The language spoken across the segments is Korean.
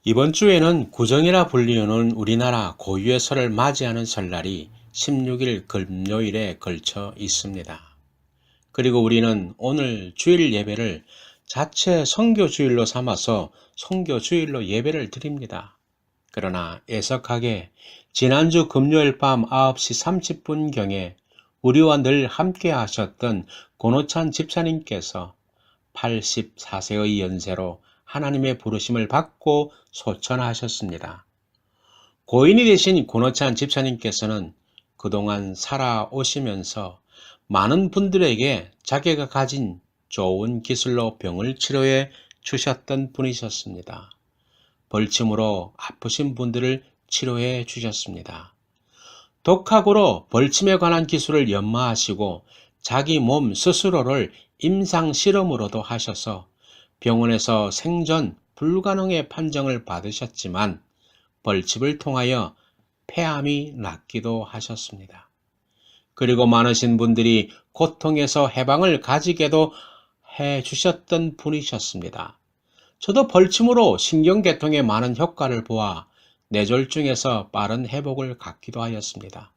이번 주에는 구정이라 불리우는 우리나라 고유의 설을 맞이하는 설날이 16일 금요일에 걸쳐 있습니다. 그리고 우리는 오늘 주일 예배를 자체 선교주일로 삼아서 선교주일로 예배를 드립니다. 그러나 애석하게 지난주 금요일 밤 9시 30분경에 우리와 늘 함께 하셨던 권호찬 집사님께서 84세의 연세로 하나님의 부르심을 받고 소천하셨습니다. 고인이 되신 권호찬 집사님께서는 그동안 살아오시면서 많은 분들에게 자기가 가진 좋은 기술로 병을 치료해 주셨던 분이셨습니다. 벌침으로 아프신 분들을 치료해 주셨습니다. 독학으로 벌침에 관한 기술을 연마하시고 자기 몸 스스로를 임상 실험으로도 하셔서 병원에서 생존 불가능의 판정을 받으셨지만 벌침을 통하여 폐암이 낫기도 하셨습니다. 그리고 많으신 분들이 고통에서 해방을 가지게도 해 주셨던 분이셨습니다. 저도 벌침으로 신경계통에 많은 효과를 보아 뇌졸중에서 빠른 회복을 갖기도 하였습니다.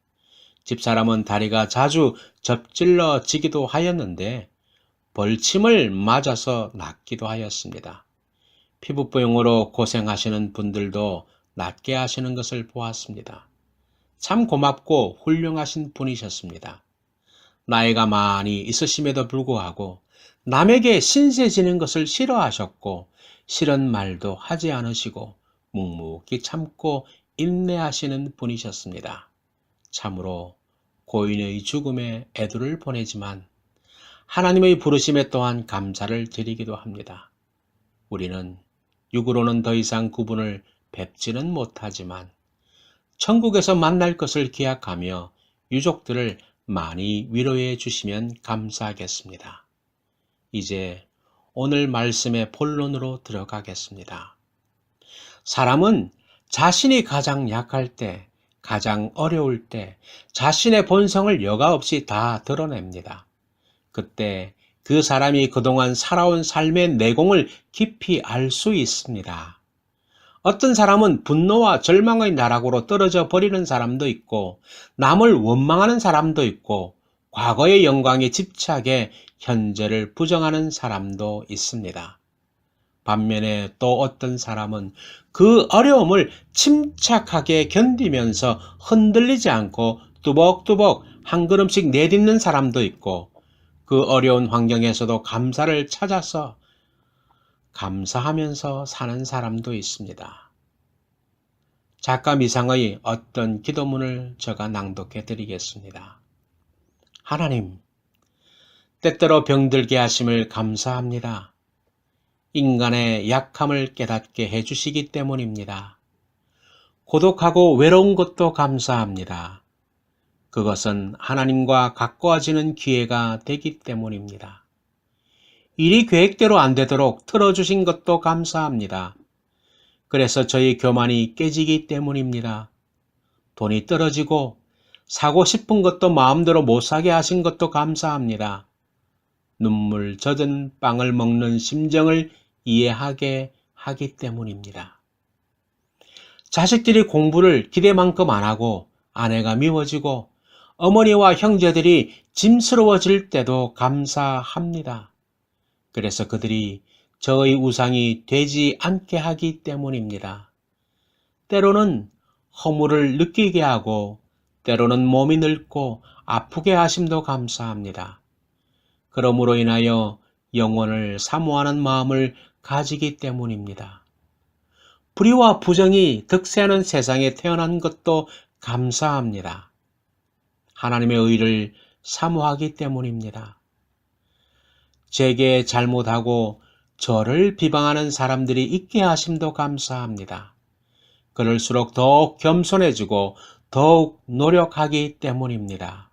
집사람은 다리가 자주 접질러지기도 하였는데 벌침을 맞아서 낫기도 하였습니다. 피부병으로 고생하시는 분들도 낫게 하시는 것을 보았습니다. 참 고맙고 훌륭하신 분이셨습니다. 나이가 많이 있으심에도 불구하고 남에게 신세지는 것을 싫어하셨고 싫은 말도 하지 않으시고 묵묵히 참고 인내하시는 분이셨습니다. 참으로 고인의 죽음에 애도를 보내지만 하나님의 부르심에 또한 감사를 드리기도 합니다. 우리는 육으로는 더 이상 그분을 뵙지는 못하지만 천국에서 만날 것을 기약하며 유족들을 많이 위로해 주시면 감사하겠습니다. 이제 오늘 말씀의 본론으로 들어가겠습니다. 사람은 자신이 가장 약할 때, 가장 어려울 때 자신의 본성을 여과 없이 다 드러냅니다. 그때 그 사람이 그동안 살아온 삶의 내공을 깊이 알 수 있습니다. 어떤 사람은 분노와 절망의 나락으로 떨어져 버리는 사람도 있고 남을 원망하는 사람도 있고 과거의 영광에 집착해 현재를 부정하는 사람도 있습니다. 반면에 또 어떤 사람은 그 어려움을 침착하게 견디면서 흔들리지 않고 뚜벅뚜벅 한 걸음씩 내딛는 사람도 있고 그 어려운 환경에서도 감사를 찾아서 감사하면서 사는 사람도 있습니다. 작가 미상의 어떤 기도문을 제가 낭독해 드리겠습니다. 하나님, 때때로 병들게 하심을 감사합니다. 인간의 약함을 깨닫게 해주시기 때문입니다. 고독하고 외로운 것도 감사합니다. 그것은 하나님과 가까워지는 기회가 되기 때문입니다. 일이 계획대로 안 되도록 틀어주신 것도 감사합니다. 그래서 저희 교만이 깨지기 때문입니다. 돈이 떨어지고 사고 싶은 것도 마음대로 못 사게 하신 것도 감사합니다. 눈물 젖은 빵을 먹는 심정을 이해하게 하기 때문입니다. 자식들이 공부를 기대만큼 안 하고 아내가 미워지고 어머니와 형제들이 짐스러워질 때도 감사합니다. 그래서 그들이 저의 우상이 되지 않게 하기 때문입니다. 때로는 허물을 느끼게 하고 때로는 몸이 늙고 아프게 하심도 감사합니다. 그러므로 인하여 영혼을 사모하는 마음을 가지기 때문입니다. 불의와 부정이 득세하는 세상에 태어난 것도 감사합니다. 하나님의 의를 사모하기 때문입니다. 제게 잘못하고 저를 비방하는 사람들이 있게 하심도 감사합니다. 그럴수록 더욱 겸손해지고 더욱 노력하기 때문입니다.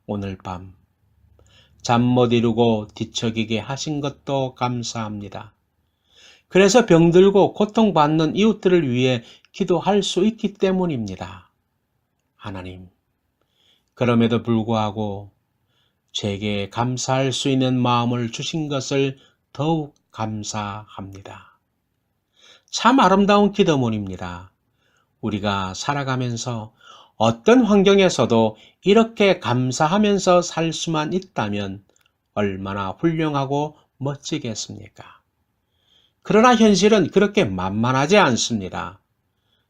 오늘 밤 잠 못 이루고 뒤척이게 하신 것도 감사합니다. 그래서 병들고 고통받는 이웃들을 위해 기도할 수 있기 때문입니다. 하나님, 그럼에도 불구하고 제게 감사할 수 있는 마음을 주신 것을 더욱 감사합니다. 참 아름다운 기도문입니다. 우리가 살아가면서 어떤 환경에서도 이렇게 감사하면서 살 수만 있다면 얼마나 훌륭하고 멋지겠습니까? 그러나 현실은 그렇게 만만하지 않습니다.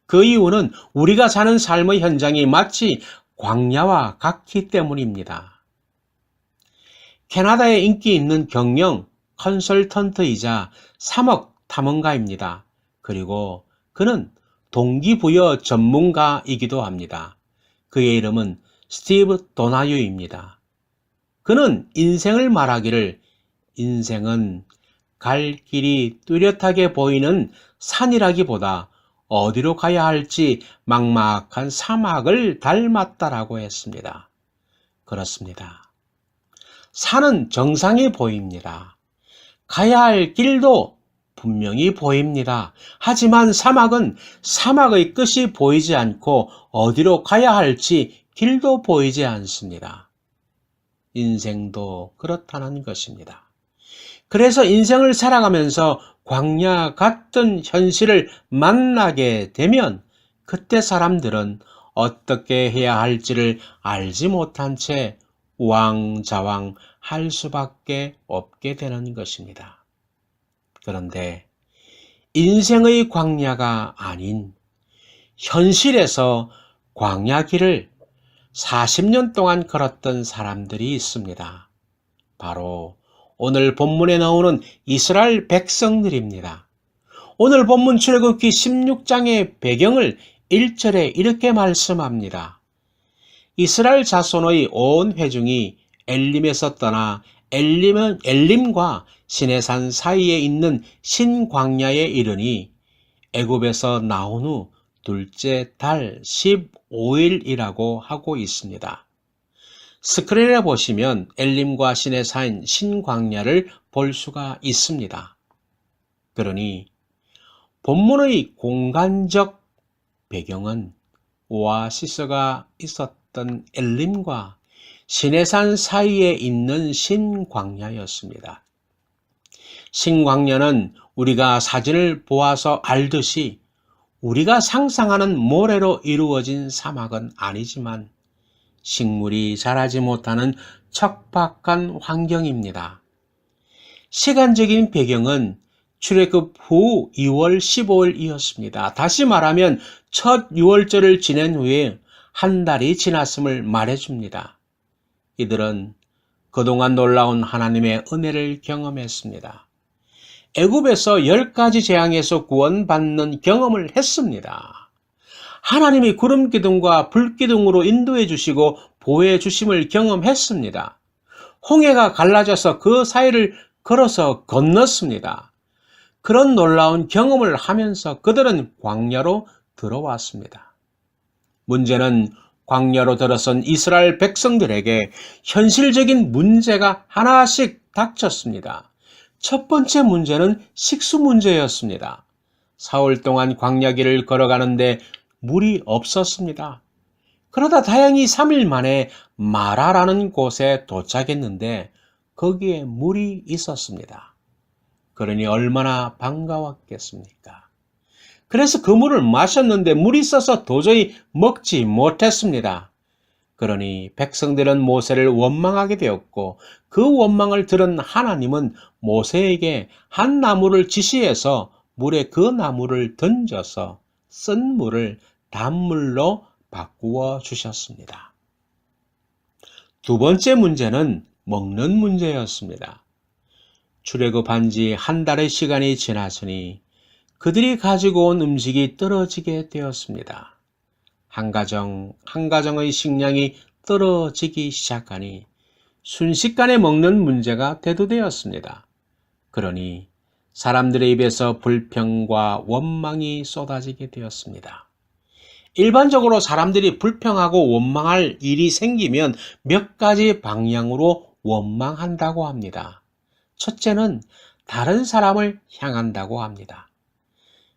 그 이유는 우리가 사는 삶의 현장이 마치 광야와 같기 때문입니다. 캐나다에 인기 있는 경영 컨설턴트이자 3억 탐험가입니다. 그리고 그는 동기부여 전문가이기도 합니다. 그의 이름은 스티브 도나유입니다. 그는 인생을 말하기를 인생은 갈 길이 뚜렷하게 보이는 산이라기보다 어디로 가야 할지 막막한 사막을 닮았다라고 했습니다. 그렇습니다. 산은 정상이 보입니다. 가야 할 길도 분명히 보입니다. 하지만 사막은 사막의 끝이 보이지 않고 어디로 가야 할지 길도 보이지 않습니다. 인생도 그렇다는 것입니다. 그래서 인생을 살아가면서 광야 같은 현실을 만나게 되면 그때 사람들은 어떻게 해야 할지를 알지 못한 채 우왕좌왕 할 수밖에 없게 되는 것입니다. 그런데 인생의 광야가 아닌 현실에서 광야 길을 40년 동안 걸었던 사람들이 있습니다. 바로 오늘 본문에 나오는 이스라엘 백성들입니다. 오늘 본문 출애굽기 16장의 배경을 1절에 이렇게 말씀합니다. 이스라엘 자손의 온 회중이 엘림에서 떠나 엘림과 시내산 사이에 있는 신광야에 이르니 애굽에서 나온 후 둘째 달 15일이라고 하고 있습니다. 스크린에 보시면 엘림과 시내산 신광야를 볼 수가 있습니다. 그러니 본문의 공간적 배경은 오아시스가 있었던 엘림과 시내산 사이에 있는 신광야였습니다. 신광야는 우리가 사진을 보아서 알듯이 우리가 상상하는 모래로 이루어진 사막은 아니지만 식물이 자라지 못하는 척박한 환경입니다. 시간적인 배경은 출애굽 후 2월 15일이었습니다. 다시 말하면 첫 6월절을 지낸 후에 한 달이 지났음을 말해줍니다. 이들은 그동안 놀라운 하나님의 은혜를 경험했습니다. 애굽에서 10가지 재앙에서 구원받는 경험을 했습니다. 하나님이 구름기둥과 불기둥으로 인도해 주시고 보호해 주심을 경험했습니다. 홍해가 갈라져서 그 사이를 걸어서 건넜습니다. 그런 놀라운 경험을 하면서 그들은 광야로 들어왔습니다. 문제는 광야로 들어선 이스라엘 백성들에게 현실적인 문제가 하나씩 닥쳤습니다. 첫 번째 문제는 식수 문제였습니다. 사흘 동안 광야길을 걸어가는데 물이 없었습니다. 그러다 다행히 3일 만에 마라라는 곳에 도착했는데 거기에 물이 있었습니다. 그러니 얼마나 반가웠겠습니까? 그래서 그 물을 마셨는데 물이 있어서 도저히 먹지 못했습니다. 그러니 백성들은 모세를 원망하게 되었고 그 원망을 들은 하나님은 모세에게 한 나무를 지시해서 물에 그 나무를 던져서 쓴 물을 단물로 바꾸어 주셨습니다. 두 번째 문제는 먹는 문제였습니다. 출애굽한 지 한 달의 시간이 지났으니 그들이 가지고 온 음식이 떨어지게 되었습니다. 한 가정의 식량이 떨어지기 시작하니 순식간에 먹는 문제가 대두되었습니다. 그러니 사람들의 입에서 불평과 원망이 쏟아지게 되었습니다. 일반적으로 사람들이 불평하고 원망할 일이 생기면 몇 가지 방향으로 원망한다고 합니다. 첫째는 다른 사람을 향한다고 합니다.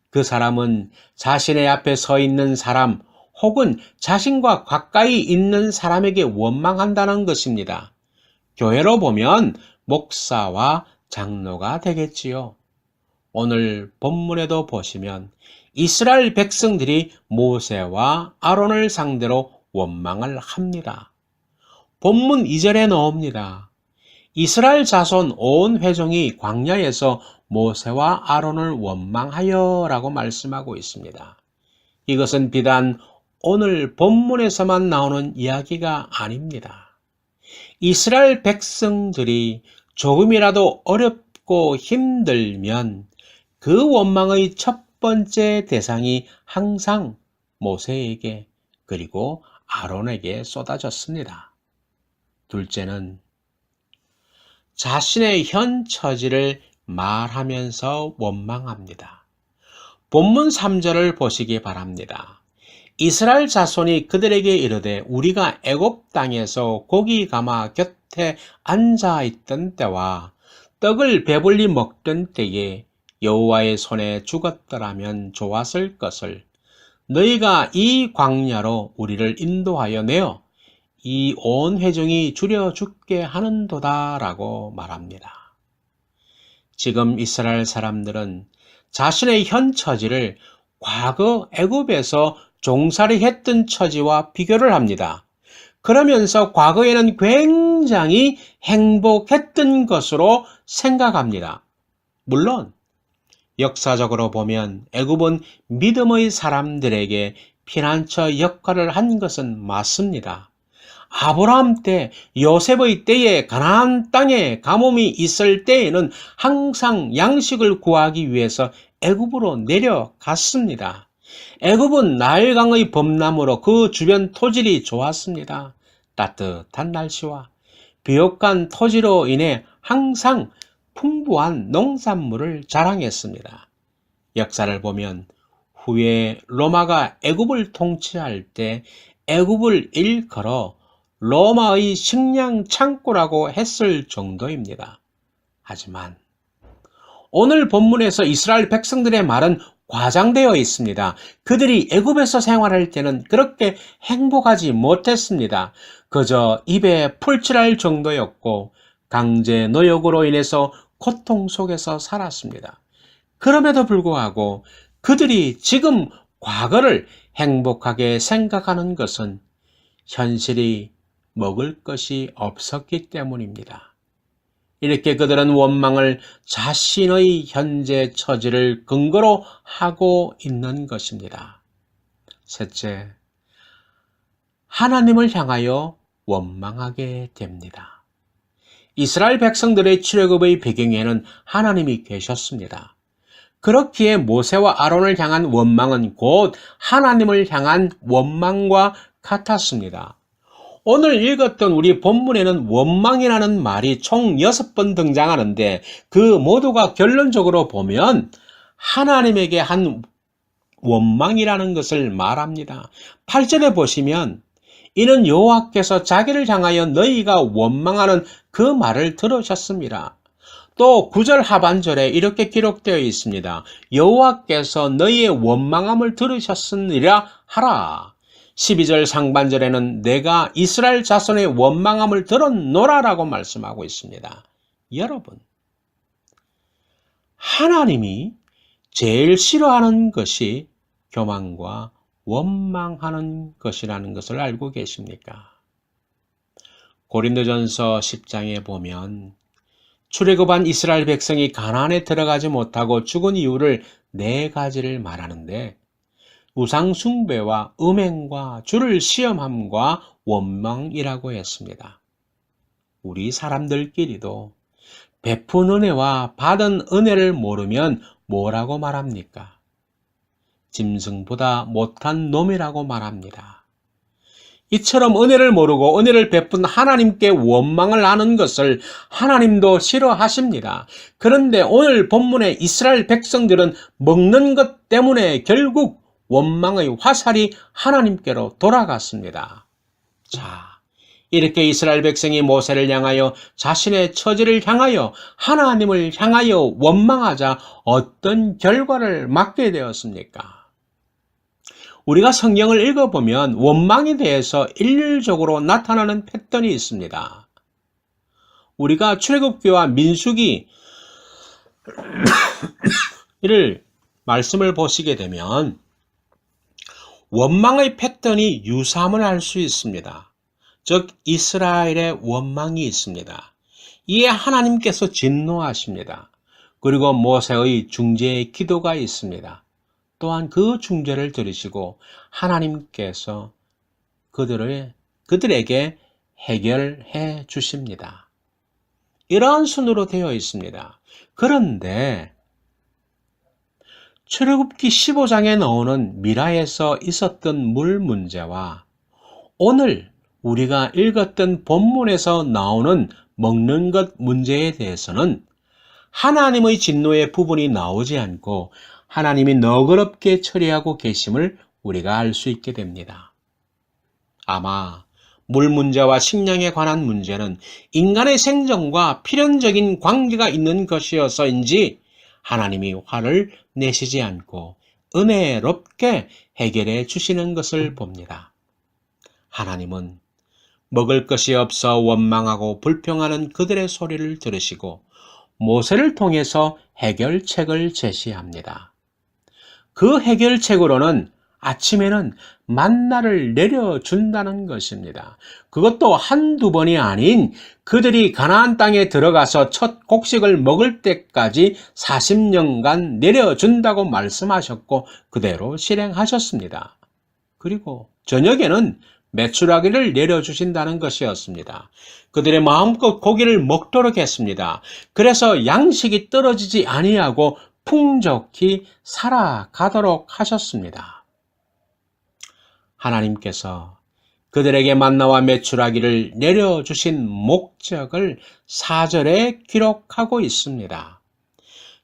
그 사람은 자신의 앞에 서 있는 사람 혹은 자신과 가까이 있는 사람에게 원망한다는 것입니다. 교회로 보면 목사와 장로가 되겠지요. 오늘 본문에도 보시면 이스라엘 백성들이 모세와 아론을 상대로 원망을 합니다. 본문 2절에 나옵니다. 이스라엘 자손 온 회중이 광야에서 모세와 아론을 원망하여 라고 말씀하고 있습니다. 이것은 비단 오늘 본문에서만 나오는 이야기가 아닙니다. 이스라엘 백성들이 조금이라도 어렵고 힘들면 그 원망의 첫 번째 대상이 항상 모세에게 그리고 아론에게 쏟아졌습니다. 둘째는 자신의 현 처지를 말하면서 원망합니다. 본문 3절을 보시기 바랍니다. 이스라엘 자손이 그들에게 이르되 우리가 애굽 땅에서 고기 가마 곁에 앉아 있던 때와 떡을 배불리 먹던 때에 여호와의 손에 죽었더라면 좋았을 것을 너희가 이 광야로 우리를 인도하여 내어 이 온 회중이 줄여 죽게 하는도다 라고 말합니다. 지금 이스라엘 사람들은 자신의 현 처지를 과거 애굽에서 종살이 했던 처지와 비교를 합니다. 그러면서 과거에는 굉장히 행복했던 것으로 생각합니다. 물론 역사적으로 보면 애굽은 믿음의 사람들에게 피난처 역할을 한 것은 맞습니다. 아브라함 때, 요셉의 때에 가나안 땅에 가뭄이 있을 때에는 항상 양식을 구하기 위해서 애굽으로 내려갔습니다. 애굽은 나일강의 범람으로 그 주변 토질이 좋았습니다. 따뜻한 날씨와 비옥한 토지로 인해 항상 풍부한 농산물을 자랑했습니다. 역사를 보면 후에 로마가 애굽을 통치할 때 애굽을 일컬어 로마의 식량 창고라고 했을 정도입니다. 하지만 오늘 본문에서 이스라엘 백성들의 말은 과장되어 있습니다. 그들이 애굽에서 생활할 때는 그렇게 행복하지 못했습니다. 그저 입에 풀칠할 정도였고 강제 노역으로 인해서 고통 속에서 살았습니다. 그럼에도 불구하고 그들이 지금 과거를 행복하게 생각하는 것은 현실이 먹을 것이 없었기 때문입니다. 이렇게 그들은 원망을 자신의 현재 처지를 근거로 하고 있는 것입니다. 셋째, 하나님을 향하여 원망하게 됩니다. 이스라엘 백성들의 출애굽의 배경에는 하나님이 계셨습니다. 그렇기에 모세와 아론을 향한 원망은 곧 하나님을 향한 원망과 같았습니다. 오늘 읽었던 우리 본문에는 원망이라는 말이 총 6번 등장하는데 그 모두가 결론적으로 보면 하나님에게 한 원망이라는 것을 말합니다. 8절에 보시면 이는 여호와께서 자기를 향하여 너희가 원망하는 그 말을 들으셨습니다. 또 9절 하반절에 이렇게 기록되어 있습니다. 여호와께서 너희의 원망함을 들으셨으니라 하라. 12절 상반절에는 내가 이스라엘 자손의 원망함을 들었노라라고 말씀하고 있습니다. 여러분, 하나님이 제일 싫어하는 것이 교만과 원망하는 것이라는 것을 알고 계십니까? 고린도전서 10장에 보면 출애굽한 이스라엘 백성이 가나안에 들어가지 못하고 죽은 이유를 4가지를 말하는데 우상 숭배와 음행과 주를 시험함과 원망이라고 했습니다. 우리 사람들끼리도 베푼 은혜와 받은 은혜를 모르면 뭐라고 말합니까? 짐승보다 못한 놈이라고 말합니다. 이처럼 은혜를 모르고 은혜를 베푼 하나님께 원망을 하는 것을 하나님도 싫어하십니다. 그런데 오늘 본문의 이스라엘 백성들은 먹는 것 때문에 결국 원망의 화살이 하나님께로 돌아갔습니다. 자, 이렇게 이스라엘 백성이 모세를 향하여 자신의 처지를 향하여 하나님을 향하여 원망하자 어떤 결과를 맞게 되었습니까? 우리가 성경을 읽어보면 원망에 대해서 일률적으로 나타나는 패턴이 있습니다. 우리가 출애굽기와 민수기 이를 말씀을 보시게 되면 원망의 패턴이 유사함을 알 수 있습니다. 즉 이스라엘의 원망이 있습니다. 이에 하나님께서 진노하십니다. 그리고 모세의 중재의 기도가 있습니다. 또한 그 중재를 들으시고 하나님께서 그들에게 해결해 주십니다. 이러한 순으로 되어 있습니다. 그런데 출애굽기 15장에 나오는 미라에서 있었던 물 문제와 오늘 우리가 읽었던 본문에서 나오는 먹는 것 문제에 대해서는 하나님의 진노의 부분이 나오지 않고 하나님이 너그럽게 처리하고 계심을 우리가 알 수 있게 됩니다. 아마 물 문제와 식량에 관한 문제는 인간의 생존과 필연적인 관계가 있는 것이어서인지 하나님이 화를 내시지 않고 은혜롭게 해결해 주시는 것을 봅니다. 하나님은 먹을 것이 없어 원망하고 불평하는 그들의 소리를 들으시고 모세를 통해서 해결책을 제시합니다. 그 해결책으로는 아침에는 만나를 내려준다는 것입니다. 그것도 한두 번이 아닌 그들이 가나안 땅에 들어가서 첫 곡식을 먹을 때까지 40년간 내려준다고 말씀하셨고 그대로 실행하셨습니다. 그리고 저녁에는 메추라기를 내려주신다는 것이었습니다. 그들의 마음껏 고기를 먹도록 했습니다. 그래서 양식이 떨어지지 아니하고 풍족히 살아가도록 하셨습니다. 하나님께서 그들에게 만나와 메추라기를 내려주신 목적을 4절에 기록하고 있습니다.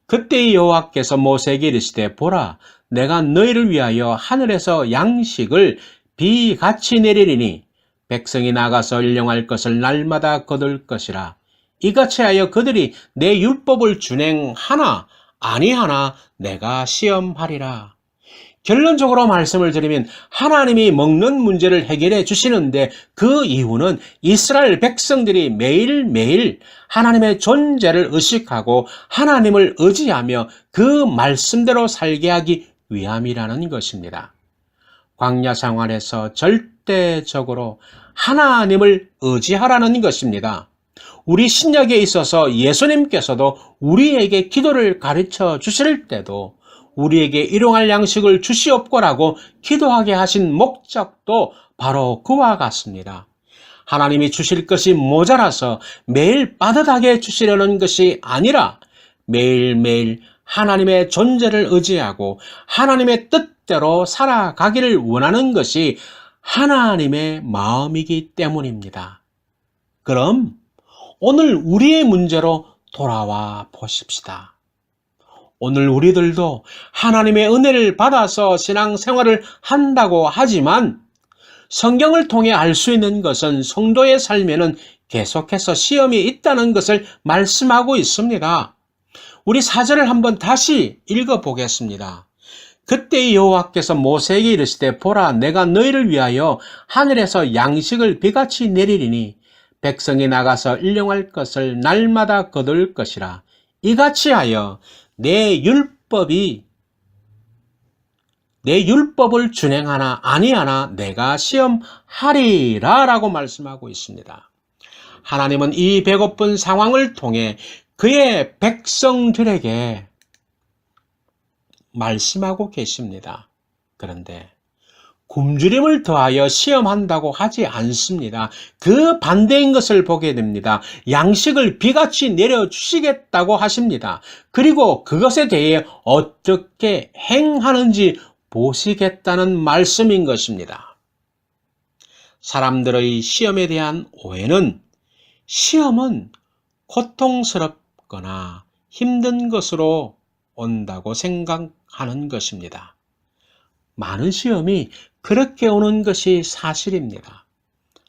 그때 여호와께서 모세에게 이르시되 보라 내가 너희를 위하여 하늘에서 양식을 비같이 내리리니 백성이 나가서 일용할 것을 날마다 거둘 것이라. 이같이 하여 그들이 내 율법을 준행하나 아니하나 내가 시험하리라. 결론적으로 말씀을 드리면 하나님이 먹는 문제를 해결해 주시는데 그 이유는 이스라엘 백성들이 매일매일 하나님의 존재를 의식하고 하나님을 의지하며 그 말씀대로 살게 하기 위함이라는 것입니다. 광야 생활에서 절대적으로 하나님을 의지하라는 것입니다. 우리 신약에 있어서 예수님께서도 우리에게 기도를 가르쳐 주실 때도 우리에게 일용할 양식을 주시옵고라고 기도하게 하신 목적도 바로 그와 같습니다. 하나님이 주실 것이 모자라서 매일 빠듯하게 주시려는 것이 아니라 매일매일 하나님의 존재를 의지하고 하나님의 뜻대로 살아가기를 원하는 것이 하나님의 마음이기 때문입니다. 그럼 오늘 우리의 문제로 돌아와 보십시다. 오늘 우리들도 하나님의 은혜를 받아서 신앙생활을 한다고 하지만 성경을 통해 알 수 있는 것은 성도의 삶에는 계속해서 시험이 있다는 것을 말씀하고 있습니다. 우리 4절을 한번 다시 읽어보겠습니다. 그때 여호와께서 모세에게 이르시되 보라 내가 너희를 위하여 하늘에서 양식을 비같이 내리리니 백성이 나가서 일용할 것을 날마다 거둘 것이라. 이같이 하여 내 율법을 준행하나 아니하나 내가 시험하리라 라고 말씀하고 있습니다. 하나님은 이 배고픈 상황을 통해 그의 백성들에게 말씀하고 계십니다. 그런데 굶주림을 더하여 시험한다고 하지 않습니다. 그 반대인 것을 보게 됩니다. 양식을 비같이 내려주시겠다고 하십니다. 그리고 그것에 대해 어떻게 행하는지 보시겠다는 말씀인 것입니다. 사람들의 시험에 대한 오해는 시험은 고통스럽거나 힘든 것으로 온다고 생각하는 것입니다. 많은 시험이 그렇게 오는 것이 사실입니다.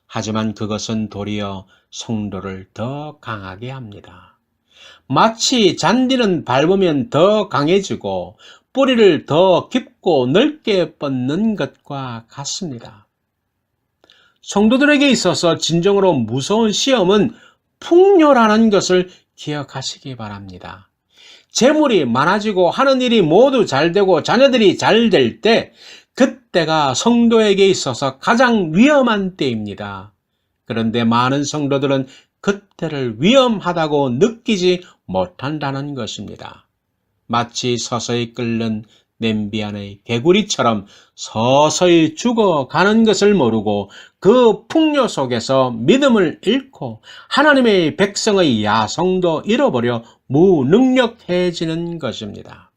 하지만 그것은 도리어 성도를 더 강하게 합니다. 마치 잔디는 밟으면 더 강해지고 뿌리를 더 깊고 넓게 뻗는 것과 같습니다. 성도들에게 있어서 진정으로 무서운 시험은 풍요라는 것을 기억하시기 바랍니다. 재물이 많아지고 하는 일이 모두 잘 되고 자녀들이 잘 될 때, 그때가 성도에게 있어서 가장 위험한 때입니다. 그런데 많은 성도들은 그때를 위험하다고 느끼지 못한다는 것입니다. 마치 서서히 끓는 냄비 안의 개구리처럼 서서히 죽어가는 것을 모르고 그 풍요 속에서 믿음을 잃고 하나님의 백성의 야성도 잃어버려 무능력해지는 것입니다.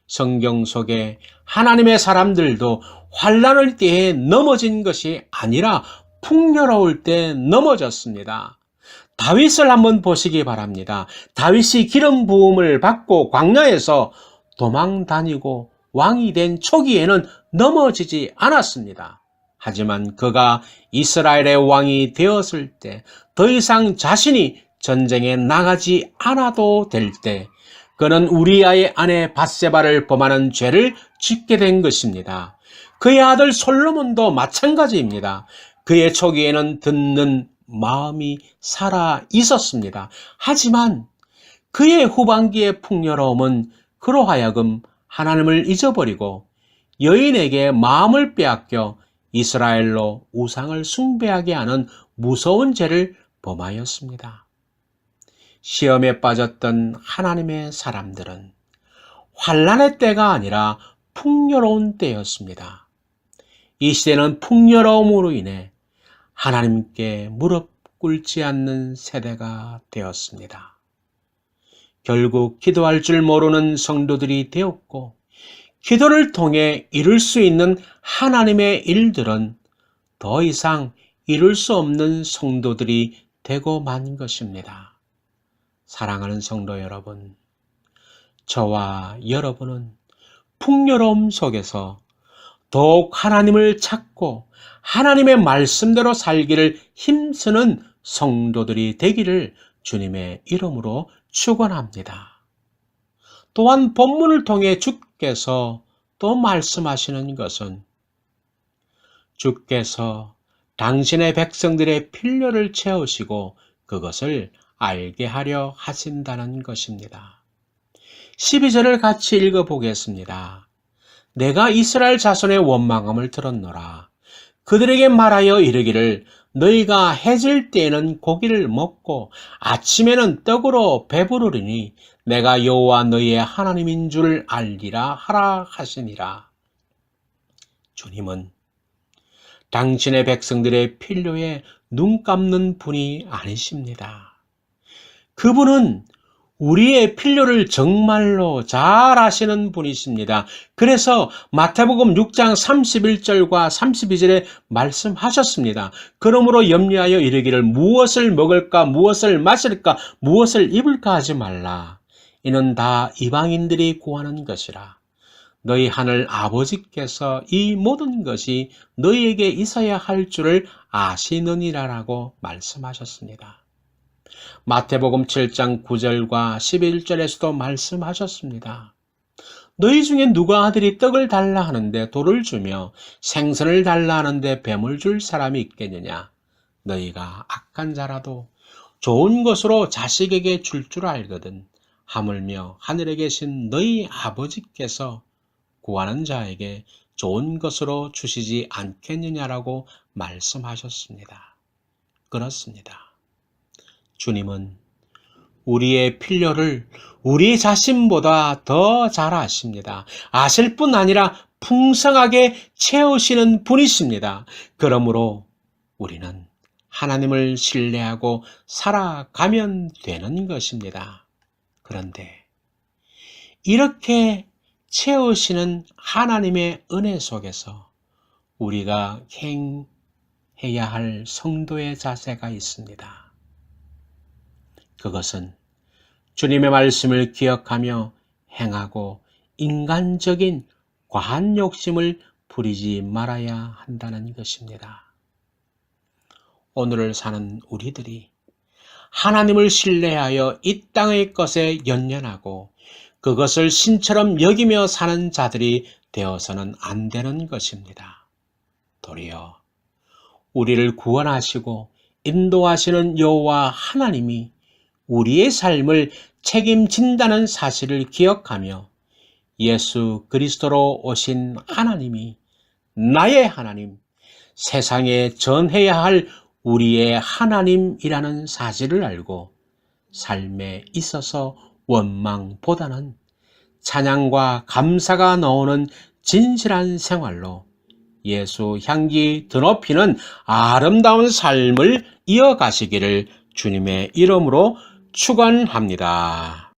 성경 속에 하나님의 사람들도 환난을 때에 넘어진 것이 아니라 풍요로울 때 넘어졌습니다. 다윗을 한번 보시기 바랍니다. 다윗이 기름 부음을 받고 광야에서 도망 다니고 왕이 된 초기에는 넘어지지 않았습니다. 하지만 그가 이스라엘의 왕이 되었을 때, 더 이상 자신이 전쟁에 나가지 않아도 될 때, 그는 우리아의 아내 밧세바를 범하는 죄를 짓게 된 것입니다. 그의 아들 솔로몬도 마찬가지입니다. 그의 초기에는 듣는 마음이 살아 있었습니다. 하지만 그의 후반기의 풍요로움은 그로 하여금 하나님을 잊어버리고 여인에게 마음을 빼앗겨 이스라엘로 우상을 숭배하게 하는 무서운 죄를 범하였습니다. 시험에 빠졌던 하나님의 사람들은 환난의 때가 아니라 풍요로운 때였습니다. 이 시대는 풍요로움으로 인해 하나님께 무릎 꿇지 않는 세대가 되었습니다. 결국 기도할 줄 모르는 성도들이 되었고, 기도를 통해 이룰 수 있는 하나님의 일들은 더 이상 이룰 수 없는 성도들이 되고 만 것입니다. 사랑하는 성도 여러분, 저와 여러분은 풍요로움 속에서 더욱 하나님을 찾고 하나님의 말씀대로 살기를 힘쓰는 성도들이 되기를 주님의 이름으로 축원합니다. 또한 본문을 통해 주께서 또 말씀하시는 것은 주께서 당신의 백성들의 필요를 채우시고 그것을 알게 하려 하신다는 것입니다. 12절을 같이 읽어보겠습니다. 내가 이스라엘 자손의 원망함을 들었노라. 그들에게 말하여 이르기를 너희가 해질 때에는 고기를 먹고 아침에는 떡으로 배부르리니 내가 여호와 너희의 하나님인 줄 알리라 하라 하시니라. 주님은 당신의 백성들의 필요에 눈 감는 분이 아니십니다. 그분은 우리의 필요를 정말로 잘 아시는 분이십니다. 그래서 마태복음 6장 31절과 32절에 말씀하셨습니다. 그러므로 염려하여 이르기를 무엇을 먹을까, 무엇을 마실까, 무엇을 입을까 하지 말라. 이는 다 이방인들이 구하는 것이라. 너희 하늘 아버지께서 이 모든 것이 너희에게 있어야 할 줄을 아시느니라라고 말씀하셨습니다. 마태복음 7장 9절과 11절에서도 말씀하셨습니다. 너희 중에 누가 아들이 떡을 달라 하는데 돌을 주며 생선을 달라 하는데 뱀을 줄 사람이 있겠느냐? 너희가 악한 자라도 좋은 것으로 자식에게 줄 줄 알거든. 하물며 하늘에 계신 너희 아버지께서 구하는 자에게 좋은 것으로 주시지 않겠느냐라고 말씀하셨습니다. 그렇습니다. 주님은 우리의 필요를 우리 자신보다 더 잘 아십니다. 아실 뿐 아니라 풍성하게 채우시는 분이십니다. 그러므로 우리는 하나님을 신뢰하고 살아가면 되는 것입니다. 그런데 이렇게 채우시는 하나님의 은혜 속에서 우리가 행해야 할 성도의 자세가 있습니다. 그것은 주님의 말씀을 기억하며 행하고 인간적인 과한 욕심을 부리지 말아야 한다는 것입니다. 오늘을 사는 우리들이 하나님을 신뢰하여 이 땅의 것에 연연하고 그것을 신처럼 여기며 사는 자들이 되어서는 안 되는 것입니다. 도리어 우리를 구원하시고 인도하시는 여호와 하나님이 우리의 삶을 책임진다는 사실을 기억하며 예수 그리스도로 오신 하나님이 나의 하나님, 세상에 전해야 할 우리의 하나님이라는 사실을 알고 삶에 있어서 원망보다는 찬양과 감사가 나오는 진실한 생활로 예수 향기 드높이는 아름다운 삶을 이어가시기를 주님의 이름으로 축원합니다.